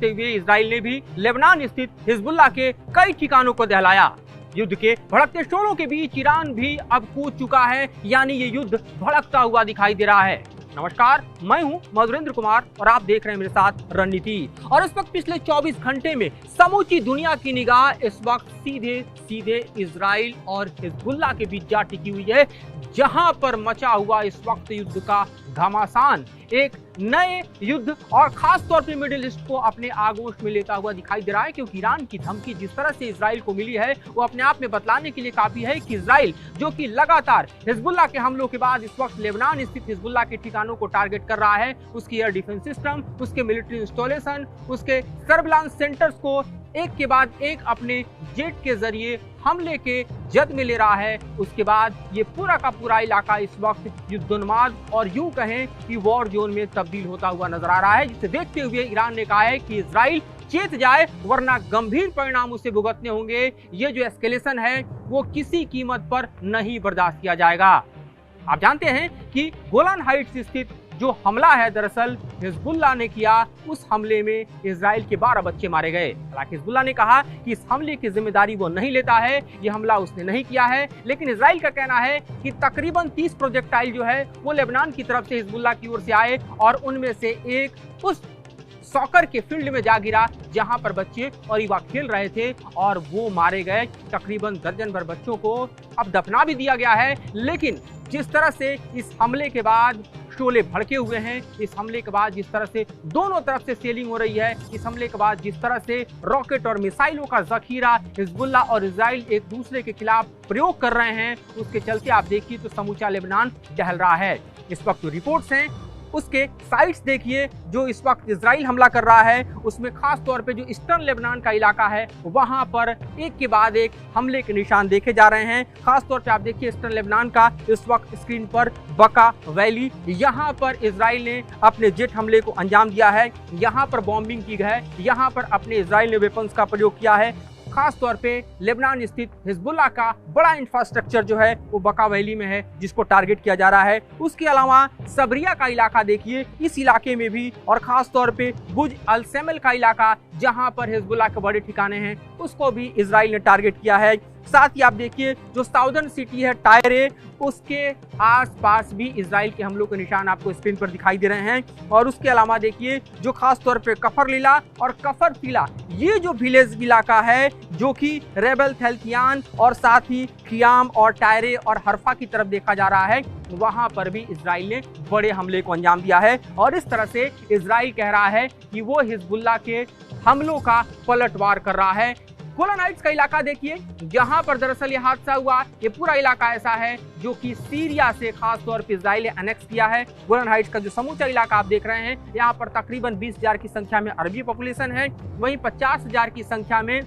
देखते हुए इजराइल ने भी लेबनान स्थित हिजबुल्लाह के कई ठिकानों को दहलाया। युद्ध के भड़कते शोरों के बीच ईरान भी अब कूद चुका है, यानी ये युद्ध भड़कता हुआ दिखाई दे रहा है। नमस्कार, मैं हूं मधुरेंद्र कुमार और आप देख रहे हैं मेरे साथ रणनीति। और इस वक्त पिछले 24 घंटे में समूची दुनिया की निगाह इस वक्त सीधे सीधे इजराइल और हिजबुल्लाह के बीच जा टिकी हुई है, जहां पर मचा हुआ इस वक्त युद्ध का घमासान एक नए युद्ध और खास तौर पे मिडिल ईस्ट को अपने आगोश में लेता हुआ दिखाई दे रहा है। क्योंकि ईरान की धमकी जिस तरह से इजराइल को मिली है वो अपने आप में बतलाने के लिए काफी है कि इजराइल जो कि लगातार हिजबुल्लाह के हमलों के बाद इस वक्त लेबनान स्थित हिजबुल्लाह के ठिकानों को टारगेट कर रहा है, उसकी एयर डिफेंस सिस्टम, उसके मिलिट्री इंस्टॉलेशन, उसके सर्विलांस सेंटर्स को एक के बाद एक अपने जेट के जरिए हमले के जद में ले रहा है। उसके बाद ये पूरा का पूरा इलाका इस वक्त युद्धोन्माद और यूं कहें कि वॉर जोन में तब्दील होता हुआ नजर आ रहा है, जिसे देखते हुए ईरान ने कहा है कि इजराइल चेत जाए वरना गंभीर परिणाम उसे भुगतने होंगे। ये जो एस्केलेशन है वो किसी कीमत पर नहीं बर्दाश्त किया जाएगा। आप जानते हैं कि गोलान हाइट्स स्थित जो हमला है दरअसल हिजबुल्लाह ने किया, उस हमले में इजराइल के 12 बच्चे मारे गए। हालांकि हिजबुल्लाह ने कहा कि इस हमले की जिम्मेदारी वो नहीं लेता है, ये हमला उसने नहीं किया है, लेकिन इजराइल का कहना है कि तकरीबन 30 प्रोजेक्टाइल जो है वो लेबनान की तरफ से हिजबुल्लाह की ओर से आए और उनमें से एक उस सॉकर के फील्ड में जा गिरा जहां पर बच्चे और युवा खेल रहे थे और वो मारे गए। तकरीबन दर्जन भर बच्चों को अब दफना भी दिया गया है। लेकिन जिस तरह से इस हमले के बाद शोले भड़के हुए हैं, इस हमले के बाद जिस तरह से दोनों तरफ से सेलिंग हो रही है, इस हमले के बाद जिस तरह से रॉकेट और मिसाइलों का जखीरा हिजबुल्लाह और इजराइल एक दूसरे के खिलाफ प्रयोग कर रहे हैं, उसके चलते आप देखिए तो समूचा लेबनान टहल रहा है। इस वक्त जो रिपोर्ट्स हैं उसके साइट्स देखिए जो इस वक्त इजराइल हमला कर रहा है, उसमें खास तौर पे जो ईस्टर्न लेबनान का इलाका है वहां पर एक के बाद एक हमले के निशान देखे जा रहे हैं। खास तौर पे आप देखिए ईस्टर्न लेबनान का इस वक्त स्क्रीन पर बका वैली, यहाँ पर इजराइल ने अपने जेट हमले को अंजाम दिया है, यहाँ पर बॉम्बिंग की है, यहाँ पर अपने इजराइल ने वेपन्स का प्रयोग किया है। खास तौर पे लेबनान स्थित हिजबुल्लाह का बड़ा इंफ्रास्ट्रक्चर जो है वो बका वैली में है, जिसको टारगेट किया जा रहा है। उसके अलावा सबरिया का इलाका देखिए, इस इलाके में भी, और खास तौर पे बुज अल सेमल का इलाका जहां पर हिजबुल्लाह के बड़े ठिकाने हैं, उसको भी इजराइल ने टारगेट किया है। साथ ही आप देखिए जो साउदर्न सिटी है टायरे, उसके आसपास भी इजराइल के हमलों के निशान आपको स्क्रीन पर दिखाई दे रहे हैं। और उसके अलावा देखिए जो खास तौर पे कफर लीला और कफर फिला, ये जो विलेज इलाका है जो कि रेबल थेल्कियान और साथ ही खियाम और टायरे और हरफा की तरफ देखा जा रहा है, वहां पर भी इजराइल ने बड़े हमले को अंजाम दिया है। और इस तरह से इजराइल कह रहा है कि वो हिजबुल्लाह के हमलों का पलटवार कर रहा है। गोलान हाइट्स का इलाका देखिए जहां पर दरअसल ये हादसा हुआ, ये पूरा इलाका ऐसा है जो कि सीरिया से खास तौर पर इजराइल ने अनेक्स किया है। गोलान हाइट्स का जो समूचा इलाका आप देख रहे हैं, यहाँ पर तकरीबन 20,000 की संख्या में अरबी पॉपुलेशन है, वहीं 50,000 की संख्या में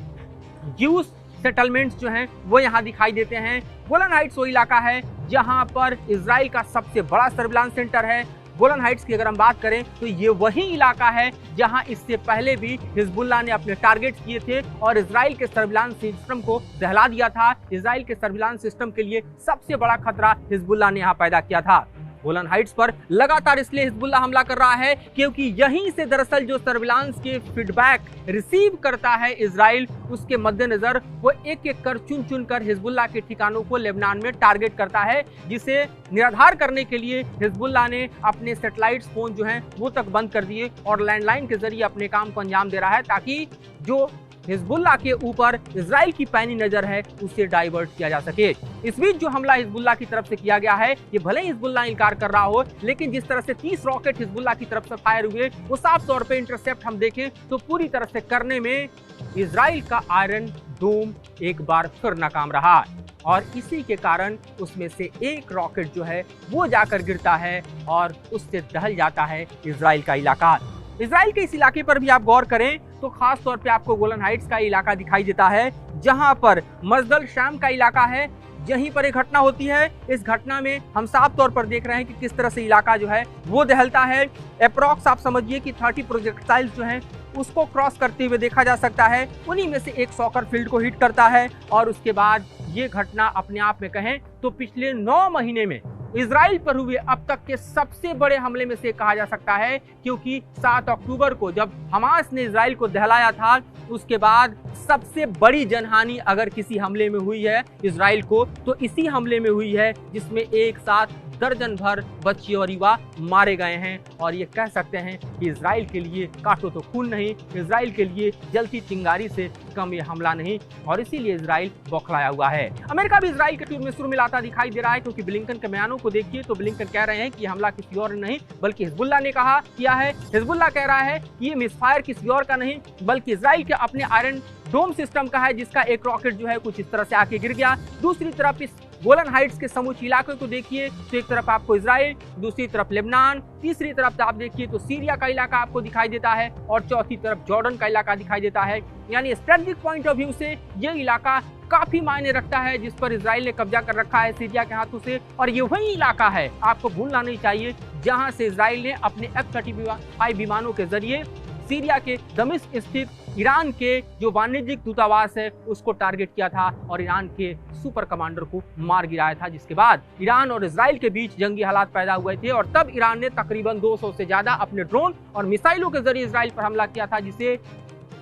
ज्यूस सेटलमेंट्स जो हैं वो यहाँ दिखाई देते हैं। गोलान हाइट्स वो इलाका है जहाँ पर इजराइल का सबसे बड़ा सर्विलांस सेंटर है। गोलान हाइट्स की अगर हम बात करें तो ये वही इलाका है जहां इससे पहले भी हिजबुल्लाह ने अपने टारगेट किए थे और इजराइल के सर्विलांस सिस्टम को दहला दिया था। इजराइल के सर्विलांस सिस्टम के लिए सबसे बड़ा खतरा हिजबुल्लाह ने यहाँ पैदा किया था। गोलान हाइट्स पर लगातार इसलिए हिजबुल्लाह हमला कर रहा है क्योंकि यहीं से दरअसल जो सर्विलांस के फीडबैक रिसीव करता है इजराइल, उसके मद्देनजर वो एक एक कर चुन चुन कर हिजबुल्लाह के ठिकानों को लेबनान में टारगेट करता है, जिसे निराधार करने के लिए हिजबुल्लाह ने अपने सैटेलाइट फोन जो हैं वो तक बंद कर दिए और लैंडलाइन के जरिए अपने काम को अंजाम दे रहा है, ताकि जो हिजबुल्लाह के ऊपर इजराइल की पैनी नजर है उसे डाइवर्ट किया जा सके। इस बीच जो हमला हिजबुल्लाह की तरफ से किया गया है, ये भले ही हिजबुल्लाह इनकार कर रहा हो, लेकिन जिस तरह से 30 रॉकेट हिजबुल्लाह की तरफ से फायर हुए वो साफ तौर पे इंटरसेप्ट हम देखें तो पूरी तरह से करने में इजराइल का आयरन डोम एक बार फिर नाकाम रहा और इसी के कारण उसमें से एक रॉकेट जो है वो जाकर गिरता है और उससे दहल जाता है इजराइल का इलाका। इजराइल के इस इलाके पर भी आप गौर करें तो खास तौर पे आपको गोलान हाइट्स का इलाका दिखाई देता है, जहां पर मजदल शाम का इलाका है, यहीं पर एक घटना होती है। इस घटना में हम साफ तौर पर देख रहे हैं कि किस तरह से इलाका जो है वो दहलता है। अप्रॉक्स आप समझिए कि 30 प्रोजेक्टाइल्स जो हैं उसको क्रॉस करते हुए देखा जा सकता है। उन्हीं में से एक सॉकर फील्ड को हिट करता है और उसके बाद ये घटना अपने आप में कहें तो पिछले 9 महीने में इजराइल पर हुए अब तक के सबसे बड़े हमले में से कहा जा सकता है, क्योंकि 7 अक्टूबर को जब हमास ने इजराइल को दहलाया था, उसके बाद सबसे बड़ी जनहानि अगर किसी हमले में हुई है इजराइल को, तो इसी हमले में हुई है, जिसमें एक साथ दर्जन भर बच्चे और युवा मारे गए हैं। और ये कह सकते हैं कि इजराइल के लिए काटो तो खून नहीं, इजराइल के लिए जलती चिंगारी से कम ये हमला नहीं, और इसीलिए इजराइल बौखलाया हुआ है। अमेरिका भी इजराइल के टूर में सुर मिलाता दिखाई दे रहा है, क्योंकि ब्लिंकन के बयानों को देखिए तो ब्लिंकन कह रहे हैं कि हमला किसी और ने नहीं बल्कि हिजबुल्लाह ने किया है। हिजबुल्लाह कह रहा है कि ये मिसफायर किसी और का नहीं बल्कि इजराइल के अपने आयरन डोम सिस्टम का है, जिसका एक रॉकेट जो है कुछ इस तरह से आके गिर गया। दूसरी तरफ इस गोलन हाइट्स के समूचे इलाके को देखिए तो एक तरफ आपको इजराइल, दूसरी तरफ लेबनान, तीसरी तरफ आप देखिए तो सीरिया का इलाका आपको दिखाई देता है, और चौथी तरफ जॉर्डन का इलाका दिखाई देता है। यानी स्ट्रेटेजिक पॉइंट ऑफ व्यू से ये इलाका काफी मायने रखता है, जिस पर इजराइल ने कब्जा कर रखा है सीरिया के हाथों से। और ये वही इलाका है, आपको भूलना नहीं चाहिए, जहां से इजराइल ने अपने F-35 विमानों के जरिए सीरिया के दमिश्क स्थित ईरान के जो वाणिज्यिक दूतावास है उसको टारगेट किया था और ईरान के सुपर कमांडर को मार गिराया था, जिसके बाद ईरान और इजराइल के बीच जंगी हालात पैदा हुए थे। और तब ईरान ने तकरीबन 200 से ज्यादा अपने ड्रोन और मिसाइलों के जरिए इजराइल पर हमला किया था, जिसे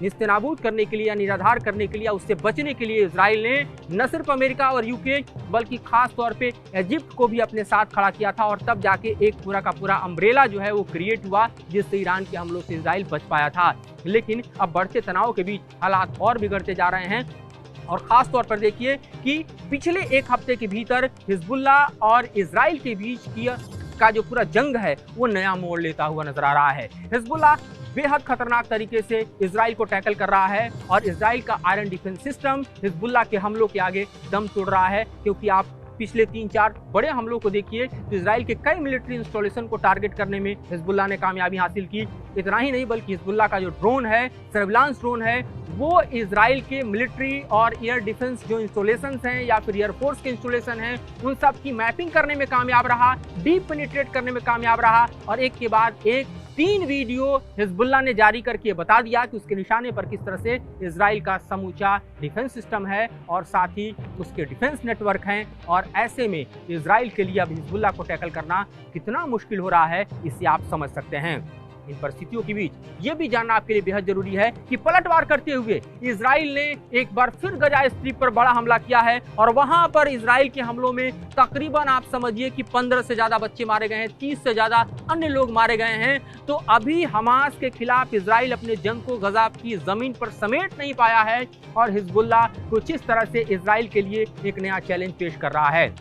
निस्तेनाबूद करने के लिए या निराधार करने के लिए, उससे बचने के लिए इजराइल ने न सिर्फ अमेरिका और यूके बल्कि खास तौर पे इजिप्ट को भी अपने साथ खड़ा किया था। और तब जाके एक पूरा का पूरा अम्ब्रेला जो है वो क्रिएट हुआ, जिससे ईरान के हमलों से इजराइल बच पाया था। लेकिन अब बढ़ते तनाव के बीच हालात और बिगड़ते जा रहे हैं, और खास तौर पर देखिए कि पिछले एक हफ्ते के भीतर हिजबुल्लाह और इजराइल के बीच का जो पूरा जंग है वो नया मोड़ लेता हुआ नजर आ रहा है। हिजबुल्लाह बेहद खतरनाक तरीके से इजराइल को टैकल कर रहा है, और इजराइल का आयरन डिफेंस सिस्टम हिजबुल्लाह के हमलों के आगे दम तोड़ रहा है। क्योंकि आप पिछले 3-4 बड़े हमलों को देखिए तो इजराइल के कई मिलिट्री इंस्टॉलेशन को टारगेट करने में हिजबुल्लाह ने कामयाबी हासिल की। इतना ही नहीं बल्कि हिजबुल्लाह का जो ड्रोन है, सर्विलांस ड्रोन है, वो इजराइल के मिलिट्री और एयर डिफेंस जो इंस्टॉलेशन हैं या फिर एयरफोर्स के इंस्टॉलेशन हैं, उन सब की मैपिंग करने में कामयाब रहा, डीप पेनिट्रेट करने में कामयाब रहा, और एक के बाद एक 3 वीडियो हिजबुल्लाह ने जारी करके बता दिया कि उसके निशाने पर किस तरह से इजराइल का समूचा डिफेंस सिस्टम है और साथ ही उसके डिफेंस नेटवर्क हैं। और ऐसे में इजराइल के लिए अब हिजबुल्लाह को टैकल करना कितना मुश्किल हो रहा है, इससे आप समझ सकते हैं। इन परिस्थितियों के बीच ये भी जानना आपके लिए बेहद जरूरी है कि पलटवार करते हुए इजराइल ने एक बार फिर गजा स्ट्रिप पर बड़ा हमला किया है, और वहां पर इजराइल के हमलों में तकरीबन आप समझिए कि 15 से ज्यादा बच्चे मारे गए हैं, 30 से ज्यादा अन्य लोग मारे गए हैं। तो अभी हमास के खिलाफ इजराइल अपने जंग को गजा की जमीन पर समेट नहीं पाया है, और हिजबुल्लाह कुछ इस तरह से इजराइल के लिए एक नया चैलेंज पेश कर रहा है।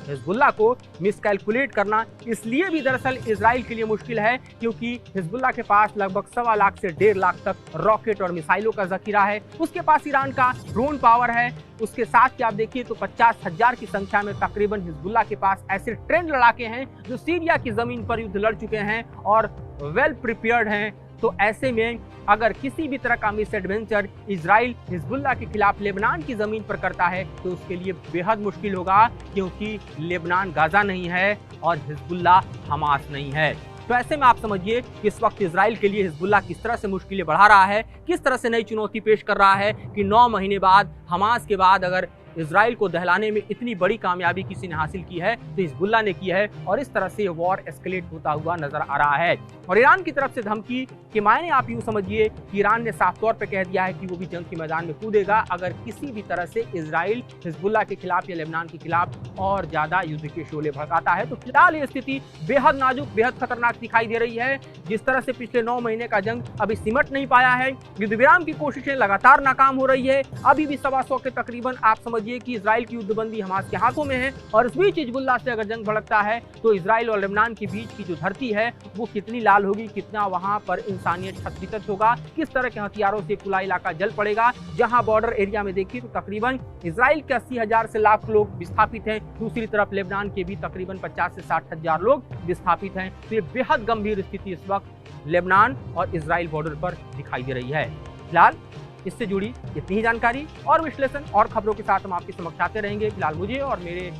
हिजबुल्लाह को मिसकैलकुलेट करना इसलिए भी दरअसल इजराइल के लिए मुश्किल है, क्योंकि हिजबुल्लाह के पास लगभग 1.25 लाख से 1.5 लाख तक रॉकेट और मिसाइलों का जखीरा है। उसके पास ईरान का ड्रोन पावर है। उसके साथ ही आप देखिए तो 50,000 की संख्या में तकरीबन हिजबुल्लाह के पास ऐसे ट्रेंड लड़ाके हैं जो सीरिया की जमीन पर युद्ध लड़ चुके हैं और वेल प्रिपेयर्ड हैं। तो ऐसे में अगर किसी भी तरह का मिस एडवेंचर इजराइल हिजबुल्लाह के खिलाफ लेबनान की जमीन पर करता है तो उसके लिए बेहद मुश्किल होगा, क्योंकि लेबनान गाजा नहीं है और हिजबुल्लाह हमास नहीं है। तो ऐसे में आप समझिए कि इस वक्त इजराइल के लिए हिजबुल्लाह किस तरह से मुश्किलें बढ़ा रहा है, किस तरह से नई चुनौती पेश कर रहा है कि 9 महीने बाद हमास के बाद अगर इजराइल को दहलाने में इतनी बड़ी कामयाबी किसी ने हासिल की है तो हिजबुल्लाह ने की है, और इस तरह से वॉर एस्केलेट होता हुआ नजर आ रहा है। और ईरान की तरफ से धमकी के मायने आप यूं समझिए कि ईरान ने साफ तौर पे कह दिया है कि वो भी जंग के मैदान में कूदेगा अगर किसी भी तरह से इजराइल हिजबुल्लाह के खिलाफ या लेबनान के खिलाफ और ज्यादा युद्ध के शोले भड़काता है। तो फिलहाल ये स्थिति बेहद नाजुक, बेहद खतरनाक दिखाई दे रही है। जिस तरह से पिछले 9 महीने का जंग अभी सिमट नहीं पाया है, युद्ध विराम की कोशिशें लगातार नाकाम हो रही है। अभी भी 125 के तकरीबन आप समझिए कि इजराइल की युद्धबंदी हमास के हाथों में है, और इस बीच हिजबुल्लाह से अगर जंग भड़कता है तो इजराइल और लेबनान के बीच की जो धरती है वो कितनी लाल होगी, कितना वहां पर इंसानियत छत-बितत होगा, किस तरह के हथियारों से खुला इलाका जल पड़ेगा। जहां बॉर्डर एरिया में देखिए तो तकरीबन इजराइल के 80,000 से लाख लोग विस्थापित हैं, दूसरी तरफ लेबनान के भी तकरीबन 50 से 60,000 लोग विस्थापित हैं। तो ये बेहद गंभीर स्थिति इस वक्त लेबनान और इजराइल बॉर्डर पर दिखाई दे रही है। फिलहाल इससे जुड़ी इतनी ही जानकारी और विश्लेषण और खबरों के साथ हम आपके समक्ष आते रहेंगे। फिलहाल मुझे और मेरे